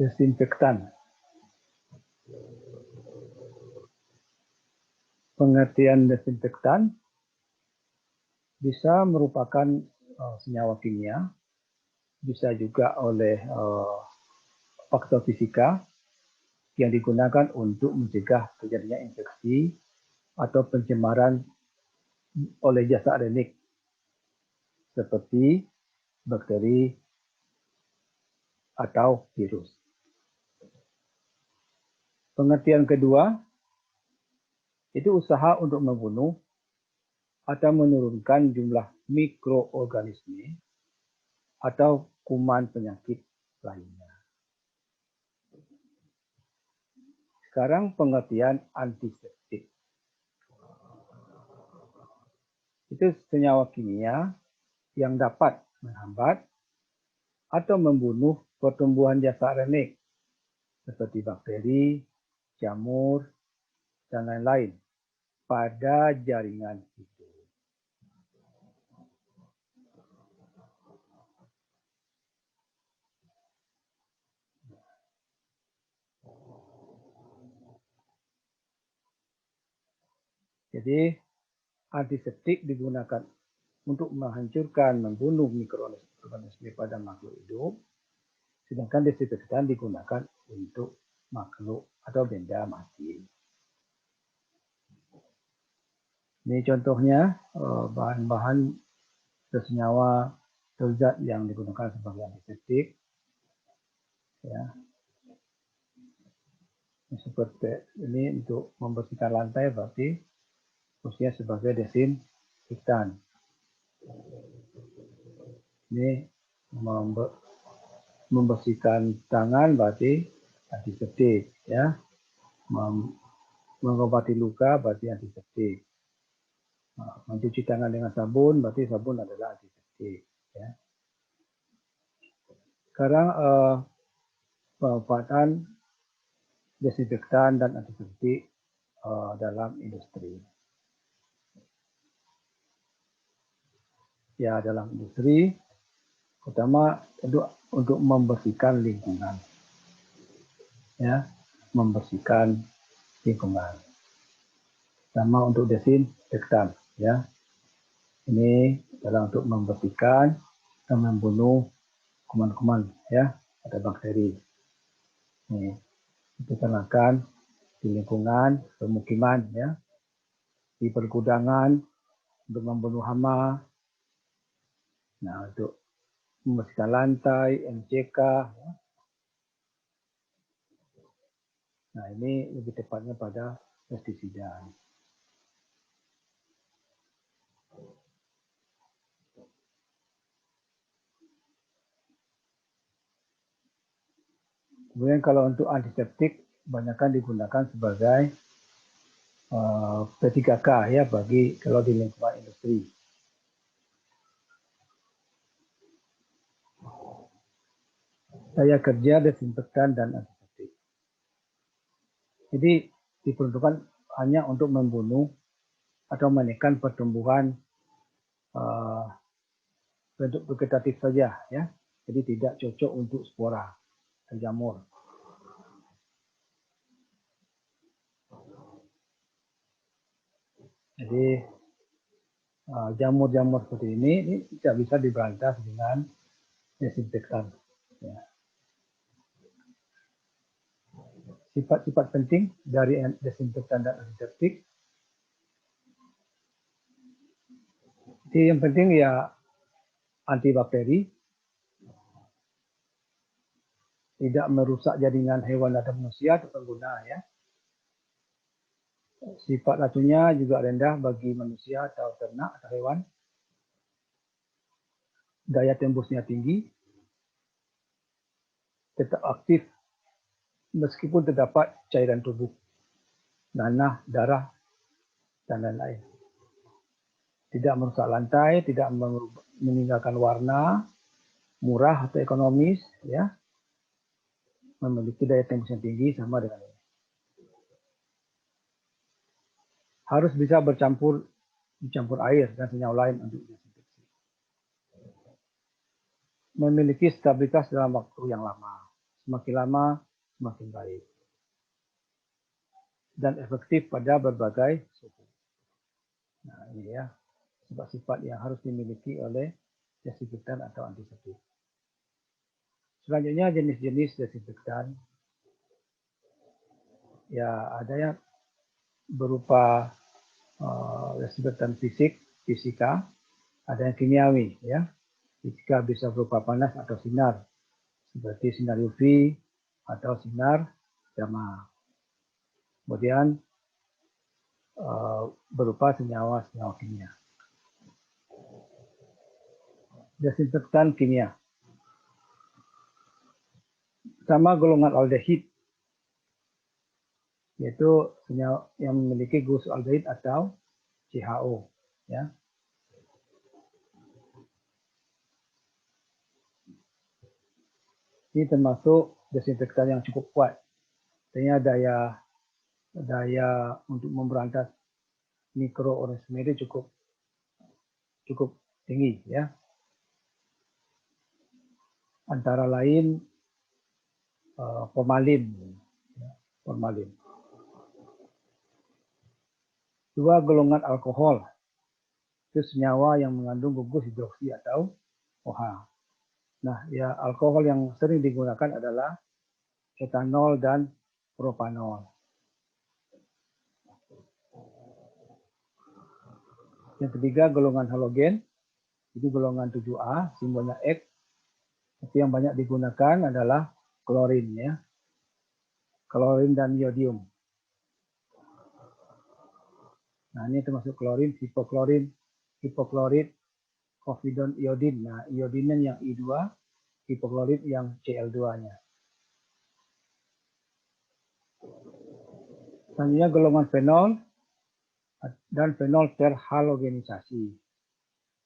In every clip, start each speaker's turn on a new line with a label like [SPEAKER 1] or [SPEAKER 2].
[SPEAKER 1] desinfektan. Pengertian desinfektan bisa merupakan senyawa kimia, bisa juga oleh faktor fisika yang digunakan untuk mencegah terjadinya infeksi atau pencemaran oleh jasa aerobik seperti bakteri atau virus. Pengertian kedua, itu usaha untuk membunuh atau menurunkan jumlah mikroorganisme atau kuman penyakit lainnya. Sekarang pengertian antiseptik. Itu senyawa kimia yang dapat menghambat atau membunuh pertumbuhan jasa aerobik seperti bakteri, jamur, dan lain-lain pada jaringan hidup. Jadi, antiseptik digunakan untuk menghancurkan, membunuh mikroorganisme pada makhluk hidup, sedangkan desinfektan digunakan untuk makhluk atau benda mati. Ini contohnya bahan-bahan senyawa zat yang digunakan sebagai antiseptik. Ya. Seperti ini untuk membersihkan lantai berarti fungsinya sebagai desinfektan. Ini membersihkan tangan berarti antiseptik, ya. Mengobati luka berarti antiseptik. Mencuci tangan dengan sabun berarti sabun adalah antiseptik, ya. Sekarang pemanfaatan desinfektan dan antiseptik dalam industri. Ya, dalam industri, terutama untuk membersihkan lingkungan, ya, membersihkan lingkungan. Sama untuk desinfektan, ya. Ini adalah untuk membersihkan dan membunuh kuman-kuman, ya, atau bakteri. Ini digunakan di lingkungan pemukiman, ya, di pergudangan untuk membunuh hama. Nah, untuk membersihkan lantai, MCK. Ya. Nah, ini lebih tepatnya pada pestisida. Kemudian kalau untuk antiseptik, kebanyakan digunakan sebagai P3K, ya, bagi kalau di lingkungan industri. Daya kerja desinfektan dan antiseptik. Jadi diperuntukkan hanya untuk membunuh atau menekan pertumbuhan bentuk vegetatif saja, ya. Jadi tidak cocok untuk spora dan jamur. Jadi jamur-jamur seperti ini tidak bisa diberantas dengan desinfektan. Ya. Sifat-sifat penting dari desinfektan dan antiseptik. Jadi yang penting ya antibakteri, tidak merusak jaringan hewan atau manusia atau pengguna, ya. Sifat racunnya juga rendah bagi manusia atau ternak atau hewan. Daya tembusnya tinggi, tetap aktif meskipun terdapat cairan tubuh, nanah, darah, dan lain-lain. Tidak merusak lantai, tidak meninggalkan warna, murah atau ekonomis, ya. Memiliki daya tembus yang tinggi sama dengan ini. Harus bisa bercampur air dan senyawa lain untuk desinfeksi. Memiliki stabilitas dalam waktu yang lama, semakin lama semakin baik. Dan efektif pada berbagai suhu. Nah, ini ya sifat-sifat yang harus dimiliki oleh desinfektan atau antiseptik. Selanjutnya jenis-jenis desinfektan. Ya, ada yang berupa desinfektan fisika, ada yang kimiawi, ya. Fisika bisa berupa panas atau sinar, seperti sinar UV atau sinar gamma. Kemudian berupa senyawa-senyawa kimia. Desinfektan kimia. Sama golongan aldehid, yaitu senyawa yang memiliki gugus aldehid atau CHO, ya. Ini termasuk desinfektan yang cukup kuat. Artinya daya untuk memberantas mikroorganisme itu cukup tinggi, ya. Antara lain formalin. Dua golongan alkohol, itu senyawa yang mengandung gugus hidroksi atau OH. Nah, ya alkohol yang sering digunakan adalah etanol dan propanol. Yang ketiga golongan halogen, itu golongan 7A, simbolnya X. Tapi yang banyak digunakan adalah klorin, ya. Klorin dan iodium. Nah, ini termasuk klorin, hipoklorit, kofidon iodin. Nah, iodinnya yang I2, hipoklorit yang Cl2-nya. Selanjutnya golongan fenol dan fenol terhalogenisasi.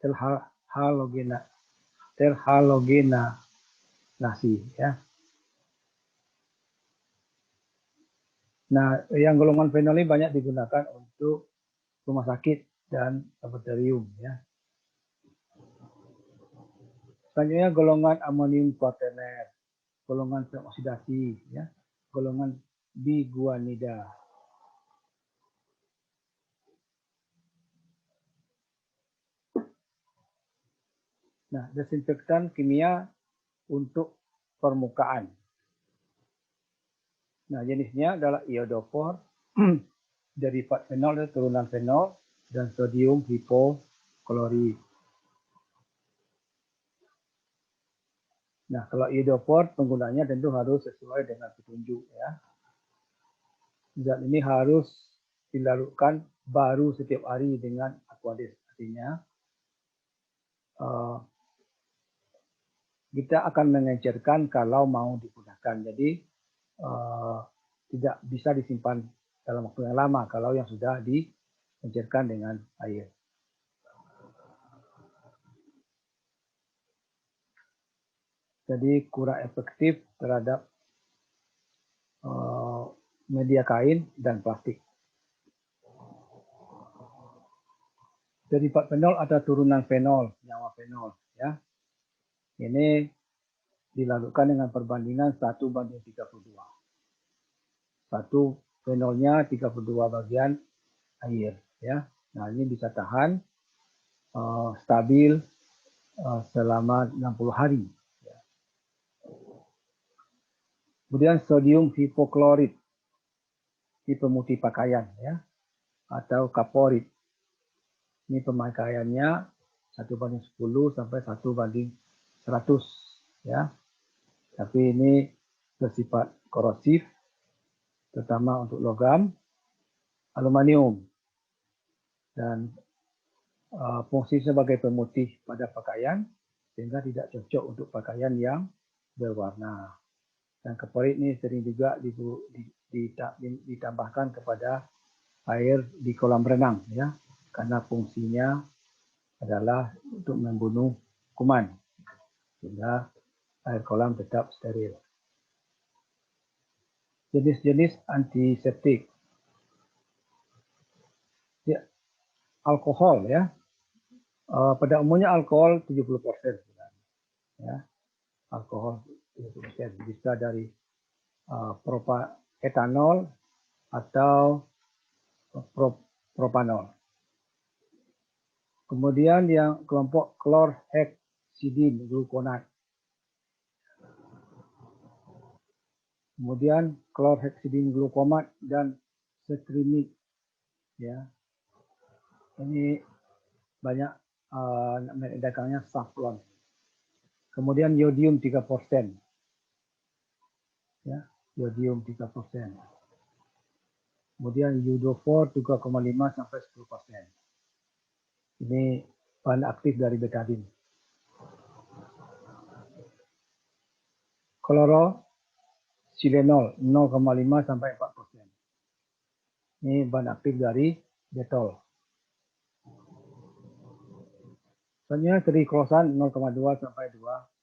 [SPEAKER 1] Terhalogenasi, ya. Nah, yang golongan fenol ini banyak digunakan untuk rumah sakit dan laboratorium, ya. Selanjutnya golongan amonium quaterner, golongan teroksidasi, ya, golongan biguanida. Nah, desinfektan kimia untuk permukaan. Nah, jenisnya adalah iodofor, derivat fenol, turunan fenol, dan sodium hipoklorit. Nah, kalau iodofor penggunaannya tentu harus sesuai dengan petunjuk, ya. Zat ini harus dilarutkan baru setiap hari dengan aqueous. Artinya kita akan mengencerkan kalau mau digunakan. Jadi tidak bisa disimpan dalam waktu yang lama kalau yang sudah diencerkan dengan air. Jadi kurang efektif terhadap media kain dan plastik. Derivat fenol ada turunan fenol, senyawa fenol, ya. Ini dilakukan dengan perbandingan 1:32. Satu fenolnya 32 bagian air, ya. Nah, ini bisa tahan stabil selama 60 hari. Ya. Kemudian sodium hipoklorit, ini pemutih pakaian, ya, atau kaporit. Ini pemakaiannya 1:10 sampai 1:100, ya. Tapi ini bersifat korosif, terutama untuk logam, aluminium, dan fungsi sebagai pemutih pada pakaian sehingga tidak cocok untuk pakaian yang berwarna. Dan kaporit ini sering juga ditambahkan kepada air di kolam renang, ya, karena fungsinya adalah untuk membunuh kuman sehingga air kolam tetap steril. Jenis-jenis antiseptik. Ya, alkohol, ya. Pada umumnya alkohol 70%, ya. Alkohol Bisa dari etanol atau propanol. Kemudian yang kelompok chlorhexidine gluconat. Kemudian chlorhexidine gluconat dan cetrimide, ya. Ini banyak dagangnya Savlon. Kemudian yodium 3%. Ya, yodium 3%. Kemudian iodofor 3,5 sampai 10%. Ini bahan aktif dari betadine. Klorosilenol 0,5 sampai 4%. Ini bahan aktif dari detol. Selanjutnya triklosan 0,2 sampai 2